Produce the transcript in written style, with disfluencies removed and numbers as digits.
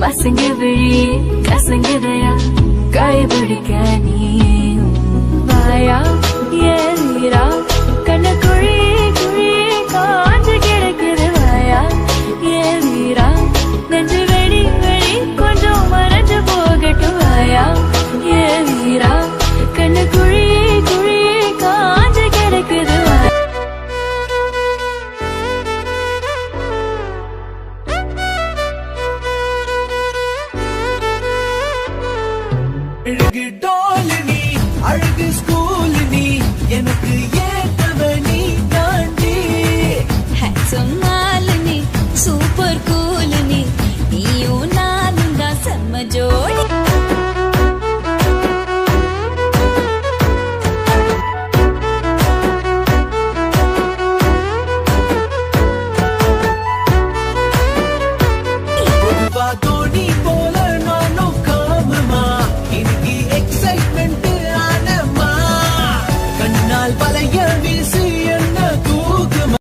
மசங்க விழி கசங்குதையா கைபிடிக்க நீ வாயா ஏறா கண்ண குழி குழி காஞ்சு கிடக்குது வாயா ஏறா நெஞ்சு வெடி வெடி கொஞ்சம் மறைஞ்சு போகட்டும் வாயா ஏறா கண்ண குழி குழி காஞ்சு கிடக்குது வாயா அழகு டோல் நீ அழகு ஸ்கூல் நீ எனக்கு ஏத்தவ நீ தாண்டி ஹேண்ட்ஸம் மாலினி சூப்பர் கூல் நீயும் நானும் தான் செம்ம ஜோடி பொதுவா தோணி போல நானும் காமமா இன்னைக்கு எக்ஸைட்மெண்ட் ஆனமா கண்ணால் வளைய